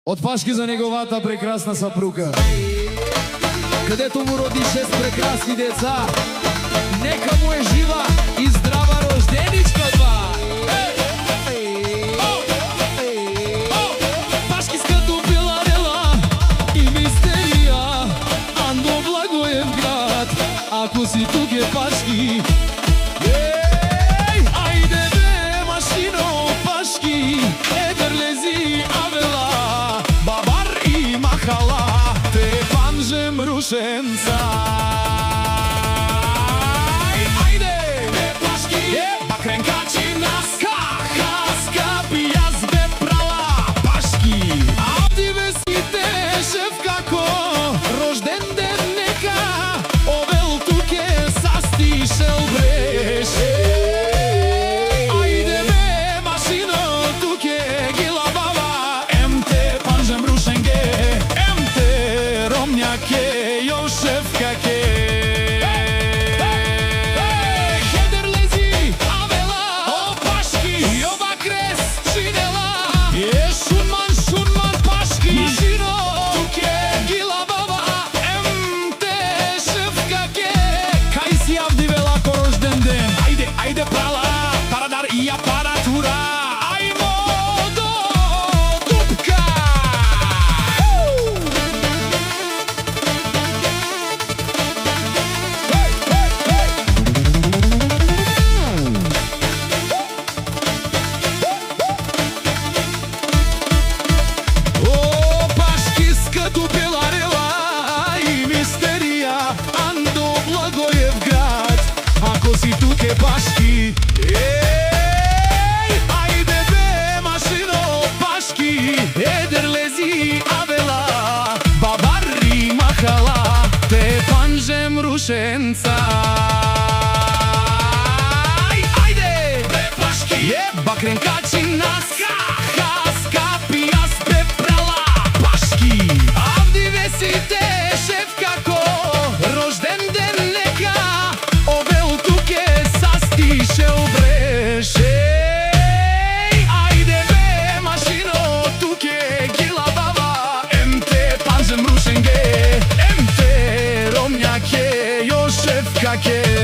Од Пашки за неговата прекрасна сапруга, където му роди 6 прекрасни деца. Нека му е жива и здрава рожденичката. Пашки скато Беларела и мистерија, Андо Благоевград, ако си тук е Пашки. Ајде бе, машино, Пашки, едрлези, авела, бабар и махала, те панжем рушенца. Ајде бе, Пашки, бакренкачи нас, хаска пијас бе прала, Пашки. Авди весите шеф како рожден ден нека, овел туке састишел бреш. Ајде бе, машино, туке гила баба, емте панжем рушенге, емте ромњаке, јо шефкаке. Ајде прала, парадар и апаратура, ајмо до дупка. О, Пашки скато Беларела и мистерија, Андо Благоевград, ако си тук е Пашки. Ајде бе, машино, Пашки, едрлези, авела, бабар и махала, те панжем рушенца. Ајде бе, Пашки, бакренкачи нас, хаска пијас бе прала, Пашки. Авди весите шеф како рожден ден нека, овел туке састишел бреш. Ајде бе, машино, туке гила баба, емте панжем рушенге, емте ромњаке, јо шефкаке.